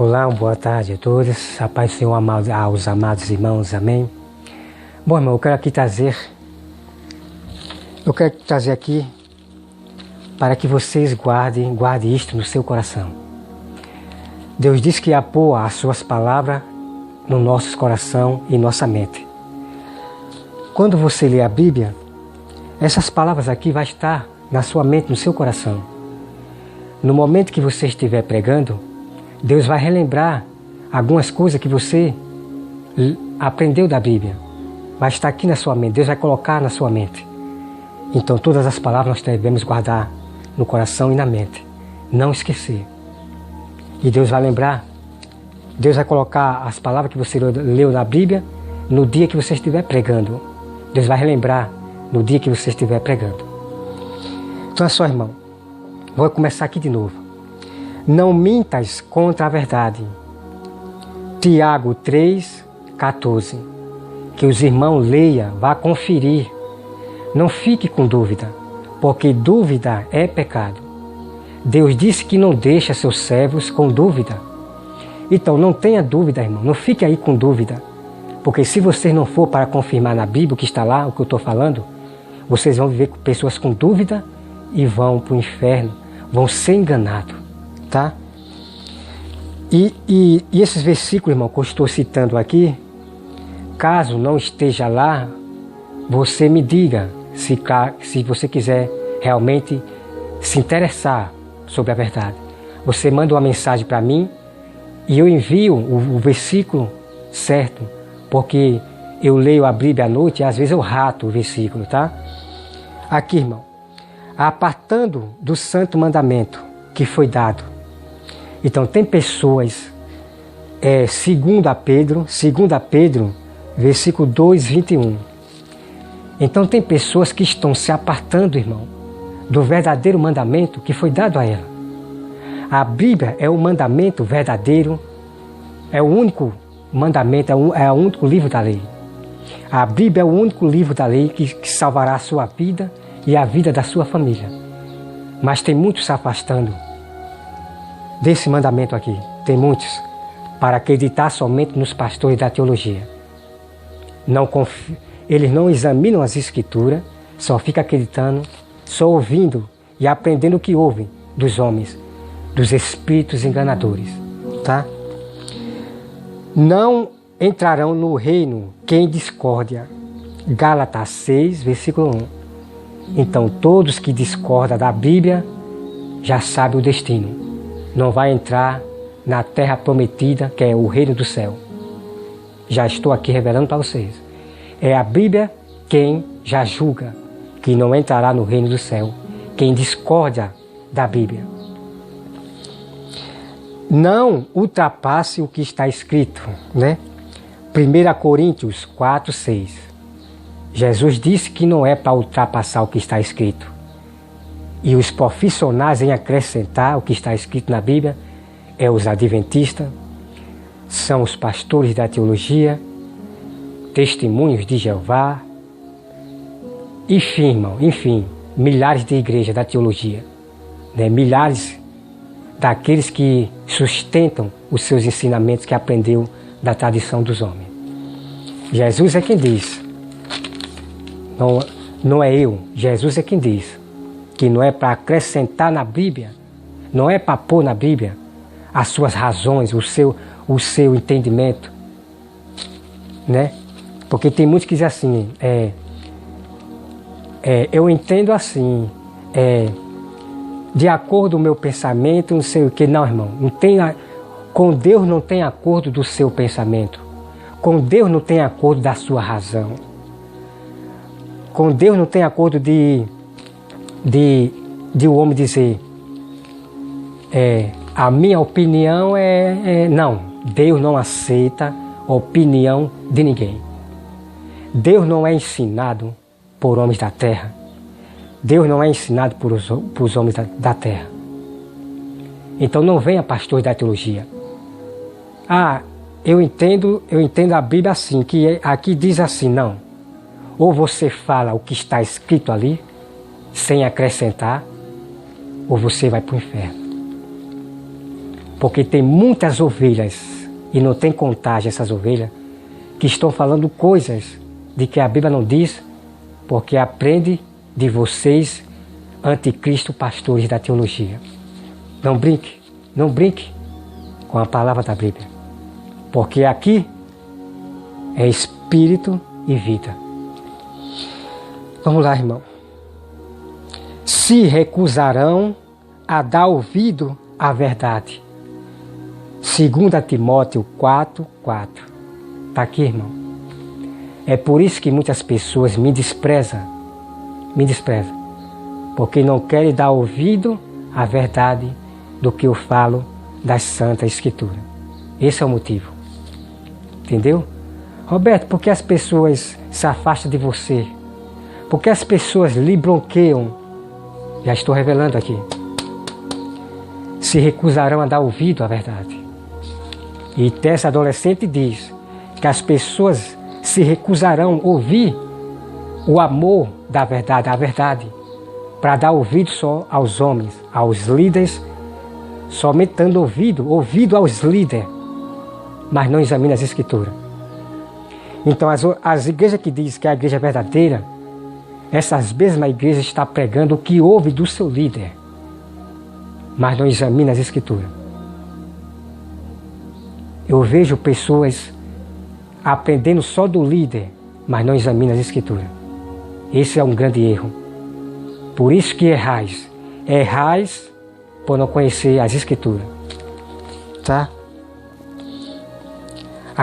Olá, boa tarde a todos. A paz do Senhor aos amados irmãos, amém. Bom, irmão, eu quero trazer aqui para que vocês guardem isto no seu coração. Deus diz que apoia as suas palavras no nosso coração e nossa mente. Quando você lê a Bíblia, essas palavras aqui vão estar na sua mente, no seu coração. No momento que você estiver pregando, Deus vai relembrar algumas coisas que você aprendeu da Bíblia. Vai estar aqui na sua mente, Deus vai colocar na sua mente. Então todas as palavras nós devemos guardar no coração e na mente. Não esquecer. E Deus vai lembrar, Deus vai colocar as palavras que você leu na Bíblia no dia que você estiver pregando. Deus vai relembrar no dia que você estiver pregando. Então é só, irmão. Vou começar aqui de novo. Não mintas contra a verdade. Tiago 3,14. Que os irmãos leiam, vá conferir. Não fique com dúvida, porque dúvida é pecado. Deus disse que não deixa seus servos com dúvida. Então não tenha dúvida, irmão. Não fique aí com dúvida. Porque se você não for para confirmar na Bíblia o que está lá, o que eu estou falando, vocês vão viver com pessoas com dúvida e vão para o inferno, vão ser enganados. Tá? E esses versículos, irmão, que eu estou citando aqui, caso não esteja lá, você me diga se você quiser realmente se interessar sobre a verdade. Você manda uma mensagem para mim e eu envio o versículo certo, porque eu leio a Bíblia à noite e às vezes eu rato o versículo, tá? Aqui, irmão, apartando do santo mandamento que foi dado. Então tem pessoas, 2 Pedro, versículo 2, 21. Então tem pessoas que estão se apartando, irmão, do verdadeiro mandamento que foi dado a ela. A Bíblia é o mandamento verdadeiro, é o único mandamento, é o único livro da lei. A Bíblia é o único livro da lei que salvará a sua vida e a vida da sua família. Mas tem muitos se afastando desse mandamento aqui. Tem muitos para acreditar somente nos pastores da teologia. Eles não examinam as escrituras, só ficam acreditando, só ouvindo e aprendendo o que ouvem dos homens, dos espíritos enganadores. Tá? Não entrarão no reino quem discórdia. Gálatas 6, versículo 1. Então todos que discordam da Bíblia já sabem o destino. Não vai entrar na terra prometida, que é o reino do céu. Já estou aqui revelando para vocês. É a Bíblia quem já julga que não entrará no reino do céu, quem discorda da Bíblia. Não ultrapasse o que está escrito, né? 1 Coríntios 4, 6. Jesus disse que não é para ultrapassar o que está escrito. E os profissionais em acrescentar o que está escrito na Bíblia é os adventistas, são os pastores da teologia, testemunhos de Jeová, enfim, milhares de igrejas da teologia, né? Milhares daqueles que sustentam os seus ensinamentos que aprendeu da tradição dos homens. Jesus é quem diz, não é eu, Jesus é quem diz. Que não é para acrescentar na Bíblia, não é para pôr na Bíblia as suas razões, o seu entendimento, né? Porque tem muitos que dizem assim, eu entendo assim, de acordo com o meu pensamento, não sei o que. Não, irmão, com Deus não tem acordo do seu pensamento, com Deus não tem acordo da sua razão, com Deus não tem acordo de o homem dizer a minha opinião não, Deus não aceita a opinião de ninguém. Deus não é ensinado por homens da terra. Deus não é ensinado por os homens da terra. Então não venha pastores da teologia. Eu entendo a Bíblia assim, que aqui diz assim, não. Ou você fala o que está escrito ali, sem acrescentar, ou você vai para o inferno. Porque tem muitas ovelhas, e não tem contagem essas ovelhas, que estão falando coisas de que a Bíblia não diz, porque aprende de vocês, anticristo, pastores da teologia. Não brinque com a palavra da Bíblia. Porque aqui é espírito e vida. Vamos lá, irmão. Se recusarão a dar ouvido à verdade. 2 Timóteo 4:4. Está aqui, irmão. É por isso que muitas pessoas me desprezam. Porque não querem dar ouvido à verdade do que eu falo das Santas Escrituras. Esse é o motivo. Entendeu? Roberto, por que as pessoas se afastam de você? Por que as pessoas lhe bloqueiam? Já estou revelando aqui. Se recusarão a dar ouvido à verdade. E essa adolescente diz que as pessoas se recusarão a ouvir o amor da verdade, a verdade, para dar ouvido só aos homens, aos líderes, somente dando ouvido aos líderes, mas não examina as Escrituras. Então as igrejas que dizem que é a igreja verdadeira, essas mesmas igrejas estão pregando o que ouve do seu líder, mas não examina as Escrituras. Eu vejo pessoas aprendendo só do líder, mas não examina as Escrituras. Esse é um grande erro. Por isso que errais. Errais por não conhecer as Escrituras. Tá?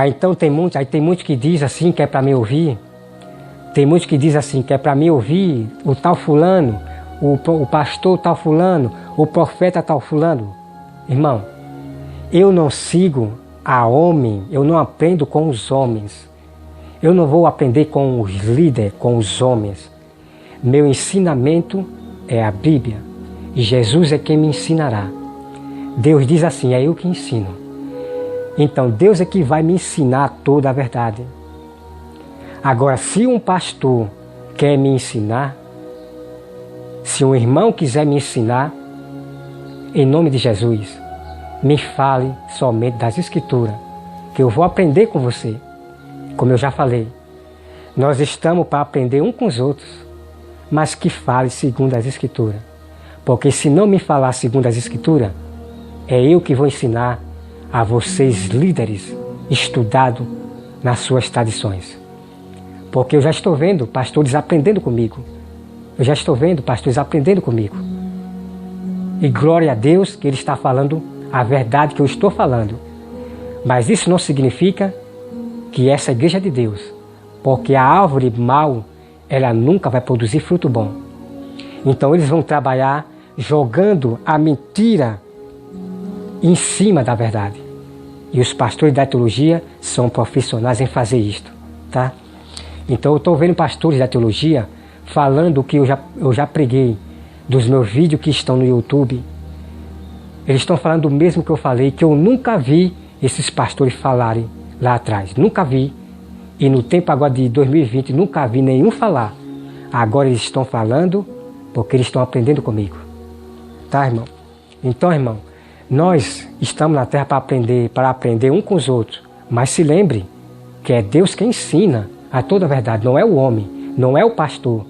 Então tem muitos que diz assim que é para me ouvir. Tem muitos que diz assim que é para me ouvir o tal fulano, o pastor tal fulano, o profeta tal fulano. Irmão, eu não sigo a homem, eu não aprendo com os homens. Eu não vou aprender com os líderes, com os homens. Meu ensinamento é a Bíblia. E Jesus é quem me ensinará. Deus diz assim, é eu que ensino. Então Deus é que vai me ensinar toda a verdade. Agora, se um pastor quer me ensinar, se um irmão quiser me ensinar, em nome de Jesus, me fale somente das Escrituras, que eu vou aprender com você. Como eu já falei, nós estamos para aprender um com os outros, mas que fale segundo as Escrituras. Porque se não me falar segundo as Escrituras, é eu que vou ensinar a vocês líderes estudados nas suas tradições. Porque eu já estou vendo pastores aprendendo comigo. E glória a Deus que Ele está falando a verdade que eu estou falando. Mas isso não significa que essa é a igreja de Deus. Porque a árvore mal, ela nunca vai produzir fruto bom. Então eles vão trabalhar jogando a mentira em cima da verdade. E os pastores da teologia são profissionais em fazer isto. Tá? Então eu estou vendo pastores da teologia falando o que eu já preguei dos meus vídeos que estão no YouTube. Eles estão falando o mesmo que eu falei, que eu nunca vi esses pastores falarem lá atrás. Nunca vi. E no tempo agora de 2020, nunca vi nenhum falar. Agora eles estão falando porque eles estão aprendendo comigo. Tá, irmão? Então, irmão, nós estamos na terra para aprender um com os outros. Mas se lembre que é Deus quem ensina a toda a verdade. Não é o homem, não é o pastor,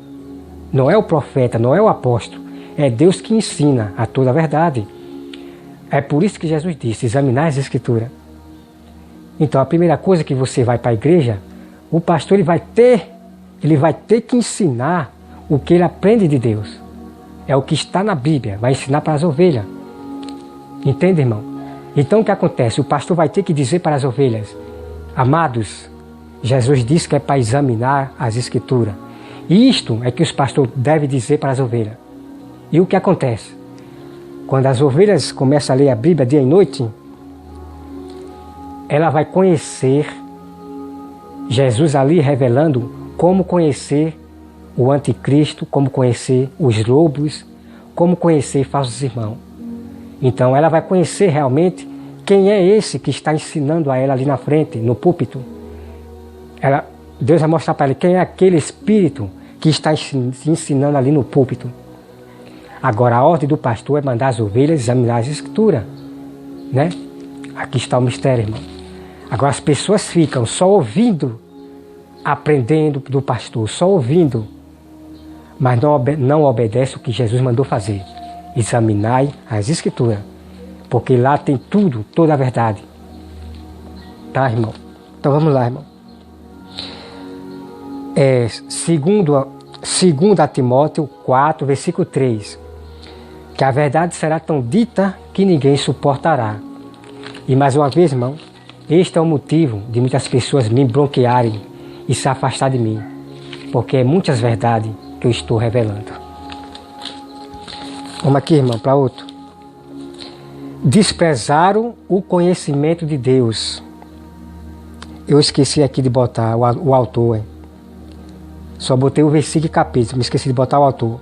não é o profeta, não é o apóstolo. É Deus que ensina a toda a verdade. É por isso que Jesus disse, examinar as Escrituras. Então a primeira coisa que você vai para a igreja, o pastor ele vai ter que ensinar o que ele aprende de Deus. É o que está na Bíblia, vai ensinar para as ovelhas. Entende, irmão? Então o que acontece? O pastor vai ter que dizer para as ovelhas, amados, Jesus disse que é para examinar as Escrituras. E isto é que os pastores devem dizer para as ovelhas. E o que acontece? Quando as ovelhas começam a ler a Bíblia dia e noite, ela vai conhecer Jesus ali revelando como conhecer o anticristo, como conhecer os lobos, como conhecer falsos irmãos. Então ela vai conhecer realmente quem é esse que está ensinando a ela ali na frente, no púlpito. Deus vai mostrar para ela quem é aquele espírito que está ensinando ali no púlpito. Agora a ordem do pastor é mandar as ovelhas examinar as Escrituras. né? Aqui está o mistério, irmão. Agora as pessoas ficam só ouvindo, aprendendo do pastor, só ouvindo, mas não obedece o que Jesus mandou fazer. Examinai as Escrituras, porque lá tem tudo, toda a verdade. Tá, irmão? Então vamos lá, irmão. Segundo a Timóteo 4, versículo 3, que a verdade será tão dita que ninguém suportará. E mais uma vez, irmão, este é o motivo de muitas pessoas me bloquearem e se afastar de mim, porque é muitas verdades que eu estou revelando. Vamos aqui, irmão, para outro. Desprezaram o conhecimento de Deus. Eu esqueci aqui de botar o autor. Só botei o versículo e capítulo, me esqueci de botar o autor.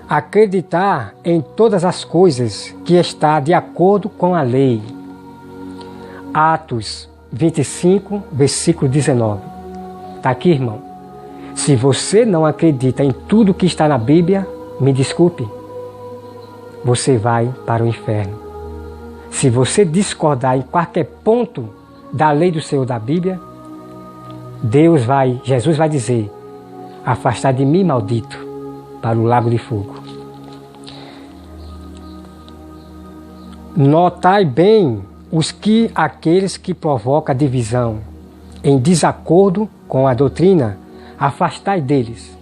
Acreditar em todas as coisas que está de acordo com a lei. Atos 25, versículo 19. Está aqui, irmão. Se você não acredita em tudo que está na Bíblia, me desculpe, você vai para o inferno. Se você discordar em qualquer ponto da lei do Senhor da Bíblia, Jesus vai dizer: afastar de mim, maldito, para o lago de fogo. Notai bem aqueles que provocam divisão em desacordo com a doutrina, afastai deles.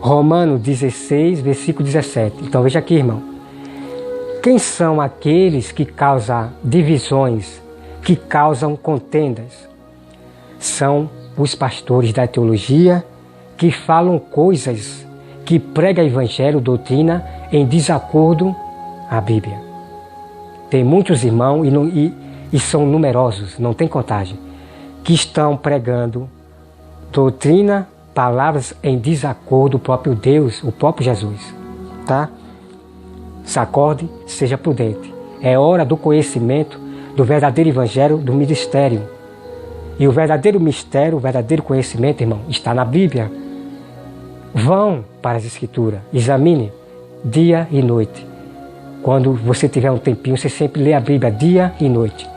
Romanos 16, versículo 17. Então veja aqui, irmão. Quem são aqueles que causam divisões, que causam contendas? São os pastores da teologia que falam coisas, que pregam evangelho, doutrina, em desacordo à Bíblia. Tem muitos irmãos, e são numerosos, não tem contagem, que estão pregando doutrina, palavras em desacordo ao próprio Deus, o próprio Jesus. Tá? Sacode, seja prudente. É hora do conhecimento do verdadeiro evangelho, do ministério. E o verdadeiro mistério, o verdadeiro conhecimento, irmão, está na Bíblia. Vão para as Escrituras, examine dia e noite. Quando você tiver um tempinho, você sempre lê a Bíblia dia e noite.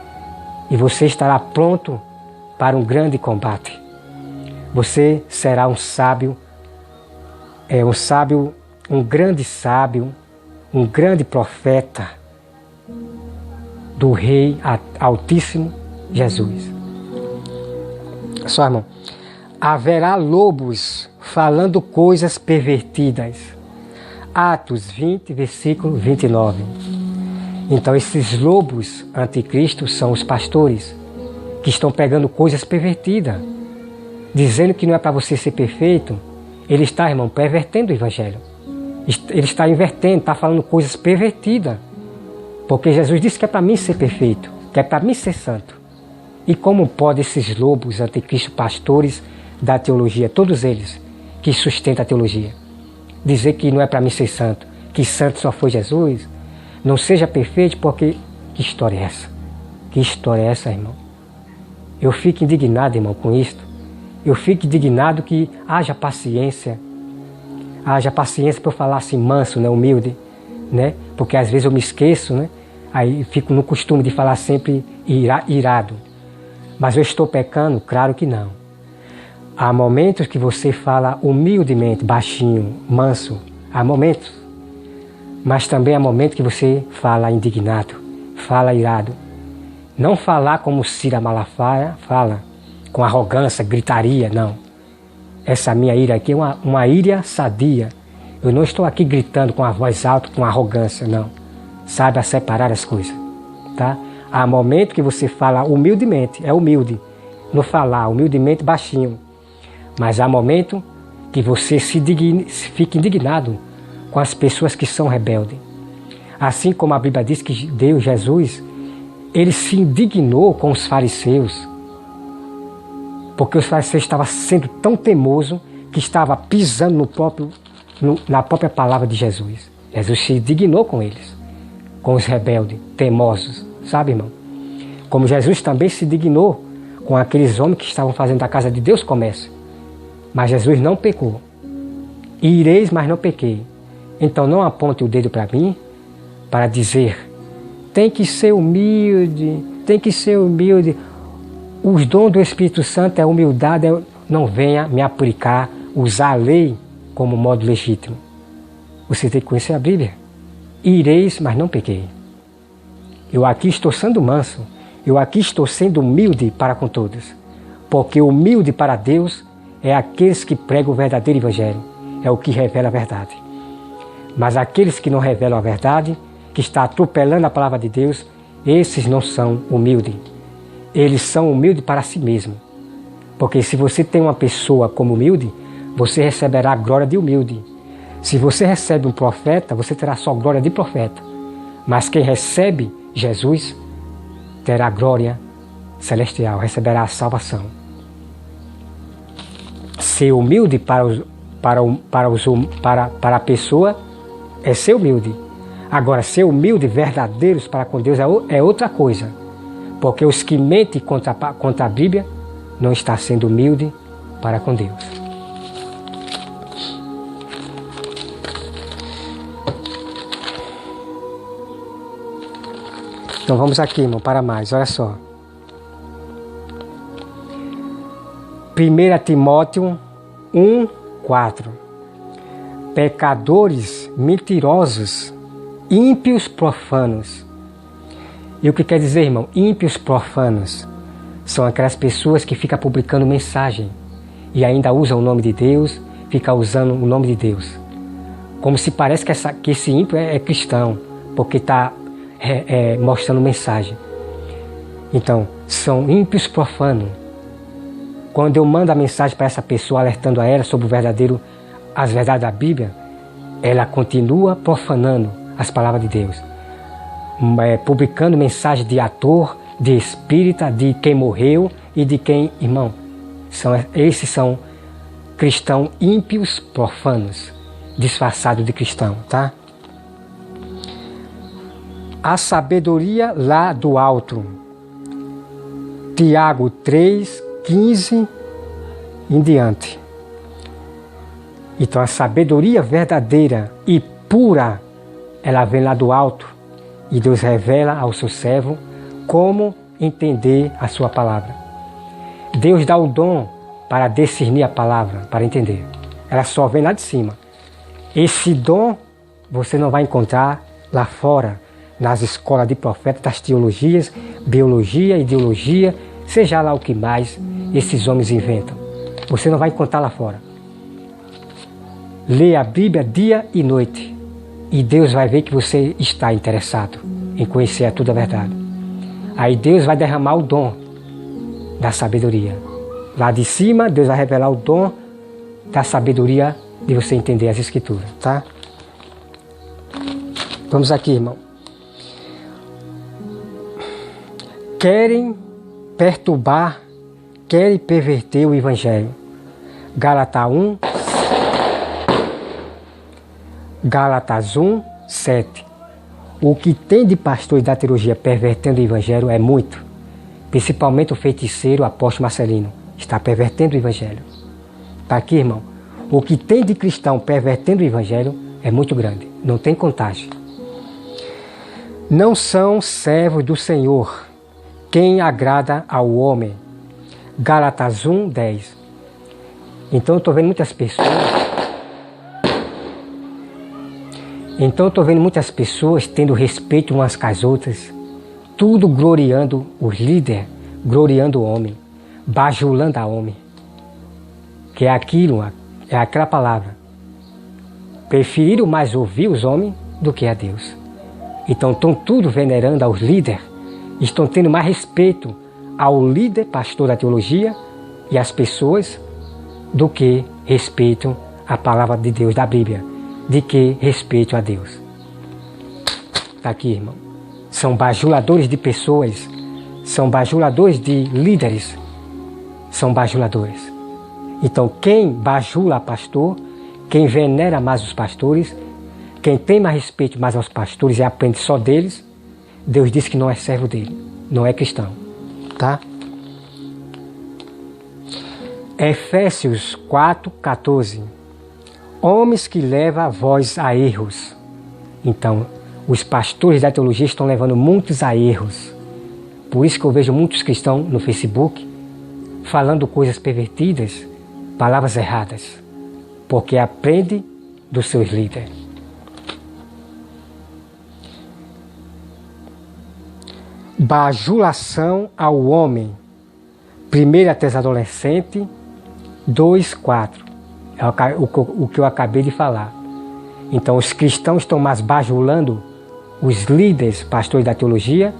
E você estará pronto para um grande combate. Você será um sábio, um grande sábio, um grande profeta do Rei Altíssimo Jesus. Só, irmão, haverá lobos falando coisas pervertidas. Atos 20, versículo 29. Então esses lobos anticristos são os pastores que estão pegando coisas pervertidas, dizendo que não é para você ser perfeito. Ele está, irmão, pervertendo o evangelho. Ele está invertendo, está falando coisas pervertidas. Porque Jesus disse que é para mim ser perfeito, que é para mim ser santo. E como podem esses lobos anticristos, pastores da teologia, todos eles que sustentam a teologia, dizer que não é para mim ser santo, que santo só foi Jesus? Não seja perfeito, porque que história é essa? Que história é essa, irmão? Eu fico indignado, irmão, com isto. Eu fico indignado que haja paciência para eu falar assim manso, né, humilde, né? Porque às vezes eu me esqueço, né? Aí fico no costume de falar sempre irado. Mas eu estou pecando? Claro que não. Há momentos que você fala humildemente, baixinho, manso. Há momentos. Mas também há momentos que você fala indignado, fala irado. Não falar como Cira Malafaia fala, com arrogância, gritaria, não. Essa minha ira aqui é uma ira sadia. Eu não estou aqui gritando com a voz alta, com arrogância, não. Saiba separar as coisas, tá? Há momentos que você fala humildemente, é humilde. No falar, humildemente, baixinho. Mas há momentos que você fica indignado com as pessoas que são rebeldes. Assim como a Bíblia diz que Deus, Jesus, ele se indignou com os fariseus. Porque os fariseus estavam sendo tão teimosos que estava pisando na própria palavra de Jesus. Jesus se indignou com eles, com os rebeldes, teimosos. Sabe, irmão? Como Jesus também se dignou com aqueles homens que estavam fazendo da casa de Deus comércio. Mas Jesus não pecou. Ireis, mas não pequei. Então não aponte o dedo para mim para dizer tem que ser humilde, tem que ser humilde. Os dons do Espírito Santo é humildade, não venha me aplicar, usar a lei como modo legítimo. Você tem que conhecer a Bíblia. Ireis, mas não pequei. Eu aqui estou sendo manso, eu aqui estou sendo humilde para com todos. Porque humilde para Deus é aqueles que pregam o verdadeiro Evangelho, é o que revela a verdade. Mas aqueles que não revelam a verdade, que está atropelando a palavra de Deus, esses não são humildes. Eles são humildes para si mesmos. Porque se você tem uma pessoa como humilde, você receberá a glória de humilde. Se você recebe um profeta, você terá só glória de profeta. Mas quem recebe Jesus terá glória celestial, receberá a salvação. Ser humilde para a pessoa é ser humilde. Agora, ser humilde verdadeiros para com Deus é outra coisa. Porque os que mentem contra a Bíblia não estão sendo humilde para com Deus. Então vamos aqui, irmão, para mais, olha só. 1 Timóteo 1:4. Pecadores mentirosos, ímpios profanos. E o que quer dizer, irmão? Ímpios profanos são aquelas pessoas que ficam publicando mensagem e ainda usam o nome de Deus, ficam usando o nome de Deus. Como se parece que esse ímpio é cristão, porque está mostrando mensagem. Então, são ímpios profanos. Quando eu mando a mensagem para essa pessoa, alertando a ela sobre as verdades da Bíblia, ela continua profanando as palavras de Deus. Publicando mensagem de ator, de espírita, de quem morreu e de quem, irmão, esses são cristãos ímpios profanos, disfarçados de cristão, tá? A sabedoria lá do alto. Tiago 3:15 em diante. Então a sabedoria verdadeira e pura, ela vem lá do alto. E Deus revela ao seu servo como entender a sua palavra. Deus dá o dom para discernir a palavra, para entender. Ela só vem lá de cima. Esse dom você não vai encontrar lá fora, nas escolas de profetas, das teologias, biologia, ideologia, seja lá o que mais esses homens inventam. Você não vai encontrar lá fora. Lê a Bíblia dia e noite e Deus vai ver que você está interessado em conhecer toda a verdade. Aí Deus vai derramar o dom da sabedoria. Lá de cima, Deus vai revelar o dom da sabedoria de você entender as Escrituras, tá? Vamos aqui, irmão. Querem perturbar, querem perverter o Evangelho. Gálatas 1:7. O que tem de pastores da teologia pervertendo o Evangelho é muito. Principalmente o feiticeiro, o apóstolo Marcelino, está pervertendo o Evangelho. Está aqui, irmão. O que tem de cristão pervertendo o Evangelho é muito grande. Não tem contagem. Não são servos do Senhor quem agrada ao homem. Gálatas 1:10. Então eu estou vendo muitas pessoas tendo respeito umas com as outras, tudo gloriando os líderes, gloriando o homem, bajulando a homem. Que é aquela palavra. Preferiram mais ouvir os homens do que a Deus. Então estão tudo venerando aos líderes, estão tendo mais respeito ao líder, pastor da teologia e às pessoas do que respeitam a palavra de Deus, da Bíblia, de que respeito a Deus. Está aqui, irmão. São bajuladores de pessoas, são bajuladores de líderes, são bajuladores. Então quem bajula pastor, quem venera mais os pastores, quem tem mais respeito mais aos pastores e aprende só deles, Deus diz que não é servo dele, não é cristão, tá? Efésios 4:14. Homens que levam a vós a erros. Então, Os pastores da teologia estão levando muitos a erros. Por isso que eu vejo muitos cristãos no Facebook falando coisas pervertidas, palavras erradas, porque aprende dos seus líderes. Bajulação ao homem. 1 Tessalonicenses 2:4. É o que eu acabei de falar. Então os cristãos estão mais bajulando os líderes, pastores da teologia,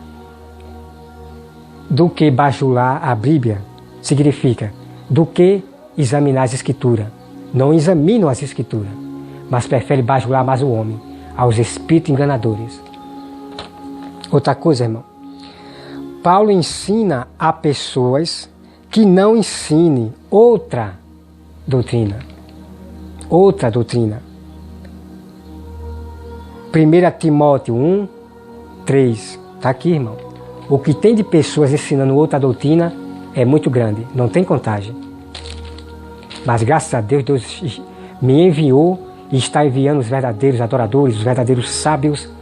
do que bajular a Bíblia. Significa, do que examinar as Escrituras. Não examinam as Escrituras, mas preferem bajular mais o homem, aos espíritos enganadores. Outra coisa, irmão. Paulo ensina a pessoas que não ensinem outra doutrina. Outra doutrina. 1 Timóteo 1:3. Está aqui, irmão. O que tem de pessoas ensinando outra doutrina é muito grande, não tem contagem. Mas graças a Deus, Deus me enviou e está enviando os verdadeiros adoradores, os verdadeiros sábios